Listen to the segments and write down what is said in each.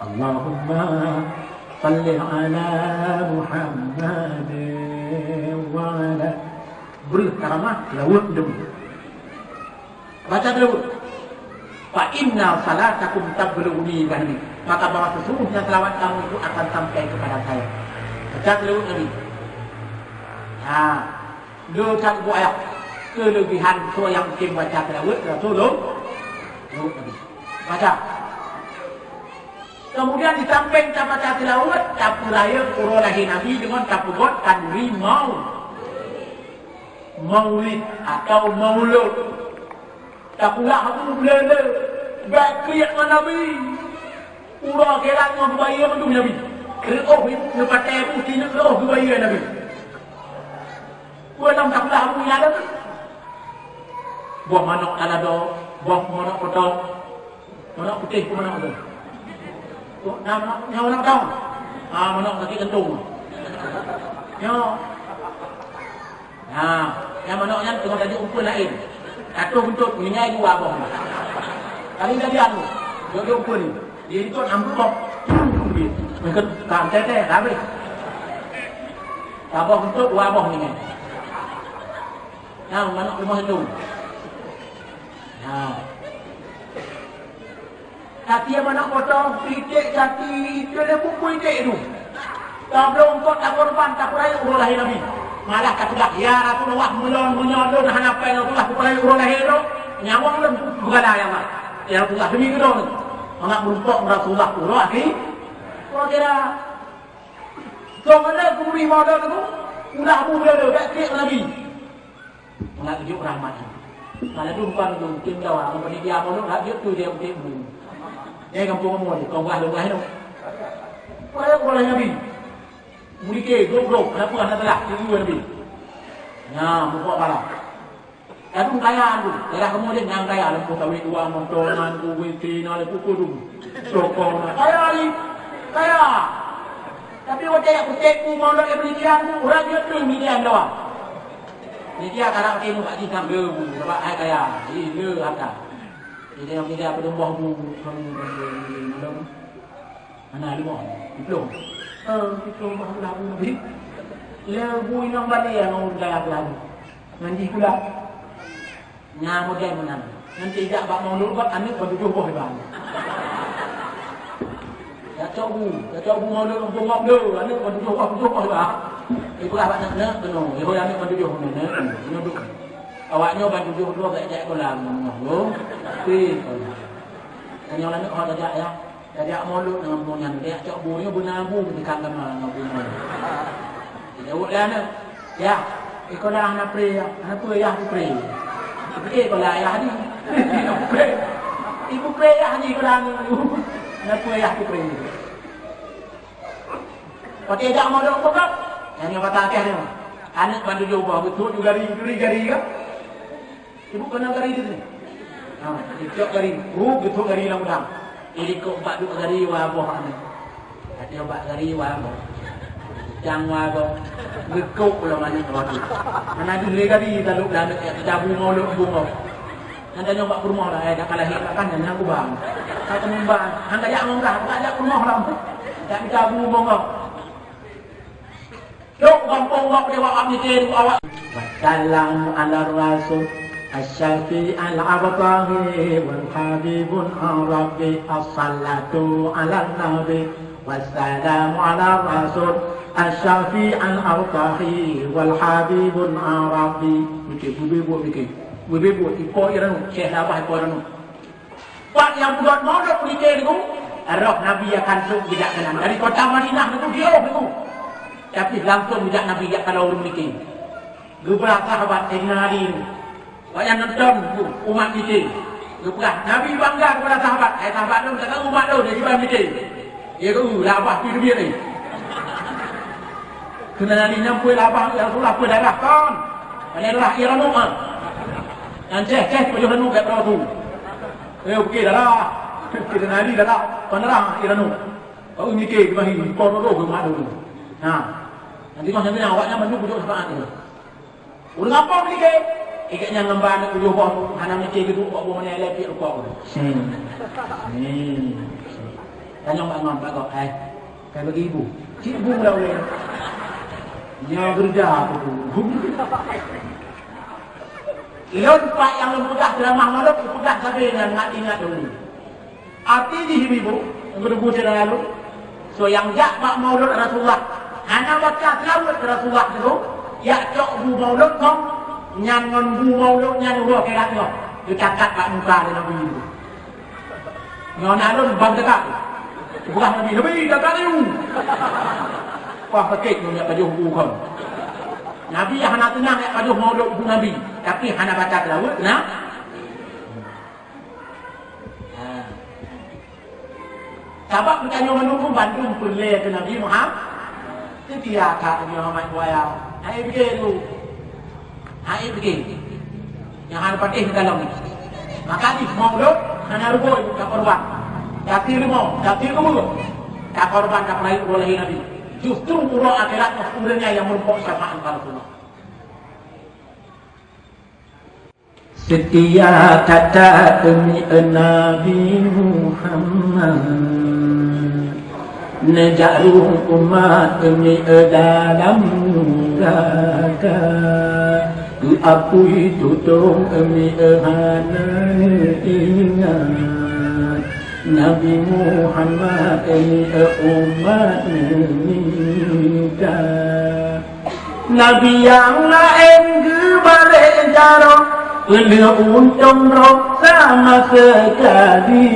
Allahumma salli ala Muhammad wa ala berkaramah lawat demi baca dulu. Fa inna salatakum tablughuni bahni, maka bahwa sesungguhnya selawat kamu itu akan sampai kepada saya. Baca dulu Nabi. Dua kali ayat kelebihan so yang mungkin baca selawat Rasulullah Nabi. Baca. Kemudian di samping baca selawat, capuraya urolahi Nabi dengan capugot kanri maulid atau maulud. Tak pula aku belanda baik kriak dengan Nabi urah kerak dengan kebaya dengan Nabi kerauh lepas tebu sini kerauh kebaya Nabi kualam tak pula aku yang ada buah manok alado buah manok potong manok putih ke manok tu yang manok tahu manok kaki kentung yang manoknya tengok tadi umpun lain atau untuk menyai dua abang. Kali dah dia dia umpun ni. Dia itu ambil bok. Mereka tak teteh habis. Abang untuk dua abang ni. Yang mana rumah itu. Kaki yang mana potong pitik kaki itu dia buku itu. Tak belum kau tak korban tak kurang urus lahir Nabi. Malah kata ya Rasulullah melon menyodon hanapai Rasulullah kepada urang lahir tu nyawang lem bukan ayam ya Rasulullah demi kedon anak beruntuk Rasulullah urang lagi kau kira so mana kuri modal tu ulah muda tu tak Nabi nak tunjuk rahmat mana tu bukan tu tim jawab apa dia mau nak dia tu dia tim dia kampung kamu ni kau buah tu kau urang Nabi Murike, goblok, kenapa anda telah tunggu Nabi? Buka pala. Tapi kaya tu, daerah kemudian yang kaya lempu kawin dua montonan, kuwi tina lempu kudu. Sokong. Kaya ni, kaya. Tapi wajah kutekku mau nak beli dia tu, orang dia tu milian doang. Ni dia karang kini pak jika bebu, sebab ai kaya. Ini ada. Jadi yang dia berdombah bu, mana lu mau? Belum. Kita baru lagu Nabi. Lagu yang balik yang orang gaya lagu. Nanti pula nyamuk dia menang. Nanti tidak bak mau lupa anak berdua boh bang. Ya coba mau lupa bongok dulu anak berdua boh bang. Ibu abang nak penuh. Ibu anak berdua boh nak duduk. Awaknya berdua dua tak cek kolam ngomong. Si. Yang lain orang tak ya. Jadi mulut dengan bunyan dia cak bunyi benabu di kandang dengan bunyan. Dia buatlah nak. Ya, ikolah anak pre, anak tu ya pre. Ikolah ya ni. Ibu pre ya ni ikolah anak tu ya pre. Kau tidak mau dong kok? Yang kata akhir ni. Anak bantu jawab betul juga gari ke? Ibu kena gari tu ni. Itu gari, betul gari lang udang. Ini kau buat duk gari wabah ni. Hati buat gari wabah. Jang wabah. Gekuk pula mana waktu. Mana ada gari taluk dah nak cabu mauluk bunga. Nanti nyoba ke rumah lah. Dah kalah hilang kan jangan aku bang. Kata membang. Hang ajak mengkah, ajak ke rumah lah. Tak cabu bunga. Duk kampung wak dia wak ni tu awak. Wassalam ala rasul الشافي العبطاهي والحبيب الربي الصلاة على النبي والسلام على الرسول الشافي العبطاهي والحبيب الربي Bibu iko iranu Syekh Abah iko iranu Pak yang buat modok nikah itu roh Nabi akan tidak kenal dari kota Madinah itu dia itu tapi langsung tidak Nabi ya kalau orang nikah beberapa sahabat Sayyidina Ali banyak nonton umat kita. Lepas Nabi bangga kepada sahabat. Sahabat tu kata umat tu dia jibam kita. Dia tu labah pi dunia ni. Kena Nabi nyampai labah ya Rasulullah apa darah kan. Adalah iranu ah. Dan cek pejuh ranu kat bawah tu. Okey darah. Kita Nabi darah penerang iranu. Kau mikir kebahi pon tu ke mak tu. Nanti kau sampai awaknya bantu pujuk sepakat tu. Urang apa mikir? Ikatnya ngembang nak tujuh buah hana mikir gitu buat buah mana lepi rukuk. Tanya bangun bagok, kayak bagi ibu. Cik ibu lah boleh. Ya kerja aku tu. Lompat yang lempudah ceramah malam, lempudah sampai dengan ingat dulu. Arti di ibu, berdua cerita lalu. So yang jak mak maulud Rasulullah. Hana baca selawat Rasulullah tu. Ya cok bu maulud kong. Nyangon bu maulud nyan urut keratnya. Dia catat kat muka dia Nabi itu. Nyon alun bang dekat. Bukan Nabi, lebih dekat you. Wah petik punya pajuh bu kong. Nabi yang hana tenang ya pajuh maulud bu Nabi. Tapi hana baca selawat kena. Sebab bertanya menunggu Bandung perleh ke Nabi Muhammad. Setiap kata Nabi Muhammad wayang. Hai pergi tu. Hai pergi. Yang hana patih dalam ni. Maka ni maulud hana ruboi tak korban. Tapi rimau, tapi keburu. Tak korban tak pernah oleh Nabi. Justru urut akhirat kemudiannya yang merupakan syafaat Rasulullah. Setiap kata demi Nabi Muhammad Nejaruh umat demi dalam neraka Diakui tutung demi hana ingat Nabi Muhammad demi umat nikah Nabi yang lain kebalik jarang Beliau untung roh sama sekali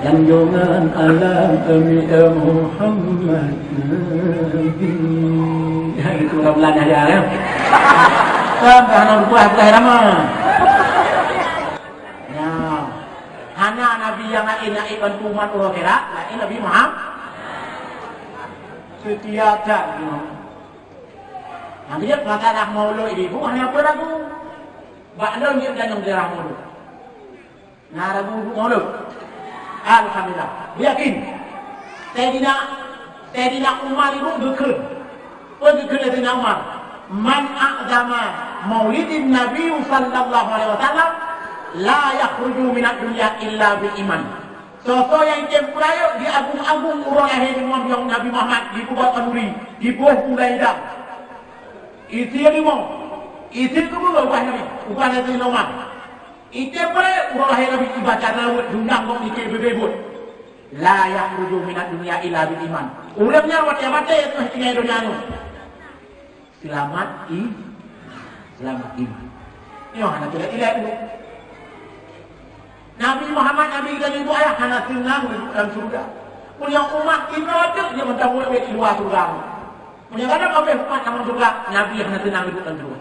Yang jungan alam demi Muhammad Nabi Itu bulan aja ya Sampai anak buah ramah Hana Nabi yang lain bantuan orang kira lain Nabi Muhammad setiap tak Nanti dia masalah maulud ini bukan apa ragu Bakal dia dan yang maulud Nah ragu maulud Alhamdulillah yakin Sayyidina Umar itu gekir Sayyidina Umar Man a'zama maulidin Nabi sallallahu alaihi wasallam La yakhruju minat dunia illa bil iman Sosok yang cemprayuk di agung-agung urang lahir yang Nabi Muhammad di Kubah Kanuri, di Buah Ulaidah. Isi lima. Isi kedua ubah Nabi, ubah Nabi Muhammad. Itu pula urang lahir Nabi dibaca lawat dundang kok mikir bebebut. La yakhruju minat dunia illa bil iman. Urangnya mati-mati itu tinggal dunia nu. Selamat iman. Ini hanya tidak dulu. Nabi Muhammad, Nabi dan ibu ayah hanya senang dalam surga. Punya umat kita ada dia mencampur di luar surga. Punya kadang apa umat dalam surga, Nabi hanya senang hidup dalam surga.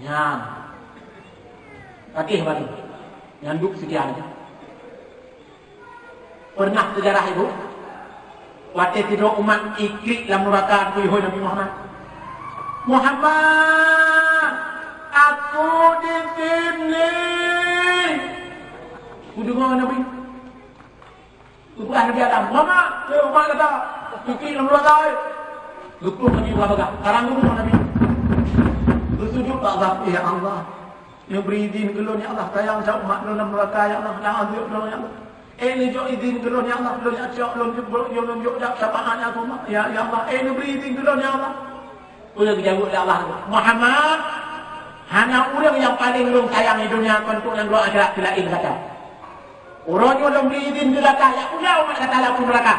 Ya. Patih bagi. Nyanduk sekian aja. Pernah sejarah itu waktu tidur umat ikrik dalam neraka kuih Nabi Muhammad. Muhammad, aku di sini. Kudengar Nabi. Bukan Nabi Adam. Mama, saya umat kata. Kiki dalam neraka. Lupa lagi berapa. Sekarang dulu Nabi. Bersujud Allah. Ya Allah. Yang beri izin kelon ya Allah. Tayang saya umat dalam neraka ya Allah. Dan azab dalam ya Allah. Ini jauh izin kelon ya Allah. Kelon ya Allah. Kelon jauh syafaat ya Allah. Ya Allah. Ini beri izin kelon ya Allah. Boleh dijawab oleh Allah. Muhammad. Hanya orang yang paling long sayang di dunia. Untuk yang doa akhirat selain kata. Orang yang beri izin ke neraka, ya udah umat kata laku neraka.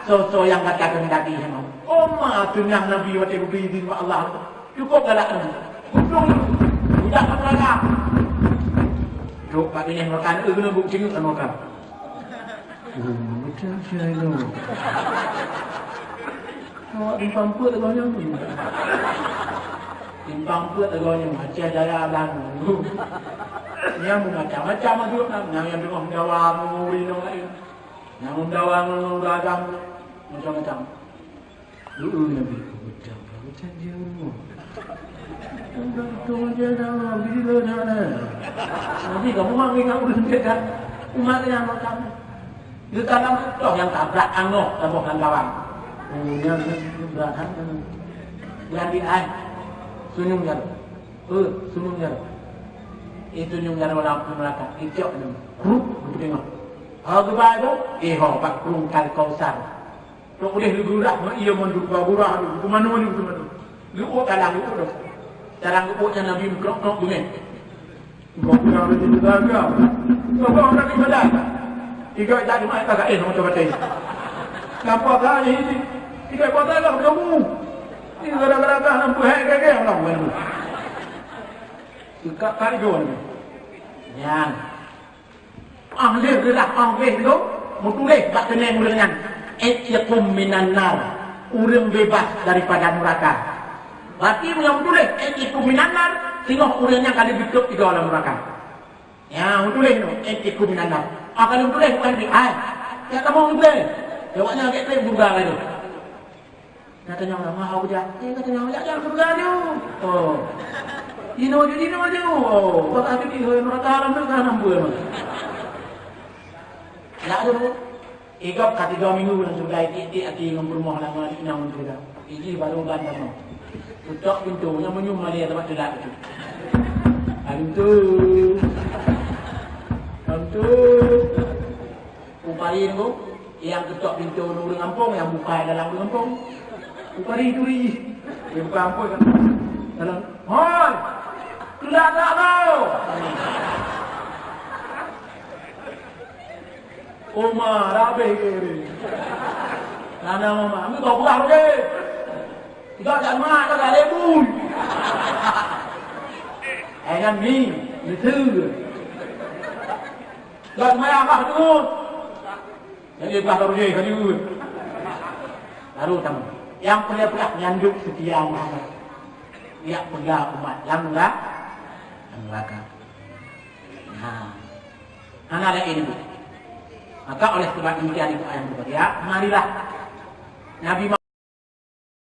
So yang kata kendaki sama. Umat yang Nabi waktu beri izin kepada Allah. Cukup galak ni. Kutung udah ke neraka. Duk pakai yang neraka ni kena bukti ke neraka. Betul saya tu. Awak timpang put agaknya ni. Timpang put agaknya macam jaya belakang. Yang macam-macam tu yang dengan dawa muri nang lain. Yang dawa nang dagang macam-macam. Dulu Nabi macam dia tu. Tunggu dia dah bila nak. Nanti kamu mang ingat udah dekat umat yang macam. Di dalam tu yang tabrak angok tabokan kawan. Yang berat yang di ai. Senyum dia. Sunungnya. Itu nyunggar lampu neraka. Ijok ni. Betul tengok. Hagba itu, pak kurungkal kausar. Tok boleh lugurak, ia manduk bagurah tu. Itu mana ni betul betul. Lu kalang itu dah. Cara ngupuk Nabi krok bunyi. Kau kurang lebih juga. Kau orang ni badan. Tiga jadi mai tak sama coba tadi. Nampak tak ni? Tiga kota lah kamu. Ini gara-gara kah nampu hek orang bukan. Suka kali dua ni. Yang ahli adalah ahli tu, mutulis tak tenang dengan etikum minan nar, urang bebas daripada neraka. Berarti yang mutulis etikum minan nar, tengok urangnya kali hidup di dalam neraka. Ya, mutulis tu etikum minan nar. Kalau mutulis bukan ni, ya kamu mutulis. Jawabnya agak terus burga itu. Katanya orang mahal dia. Katanya orang jangan burga tu. Oh. Dino je. Oh, buat apa dia neraka haram tu kan nampu memang. Tak ada pun. Igap kata 2 minggu dan sudah itu hati mempermoh lama di nang tu dah. Ini baru bandar mau. Tutup pintu yang menyum dia tempat telak tu. Pintu. Upari tu yang ketuk pintu nurung kampung, yang buka dalam kampung. Upari tu dia buka kampung kan. Dalam. Hoi. Tidak tahu. Umar, rabe ke ni? Nana mama, kami kau pulang ke? Tidak jangan mak, tak ada pun. Kan ni, itu. Jangan mak apa tu? Jadi belah baru je, kau baru tamu. Yang pelak nyanduk setia Muhammad. Ia pegang umat, yang neraka. Anak ada ini. Maka oleh sebab demikian itu ayat berkata, marilah Nabi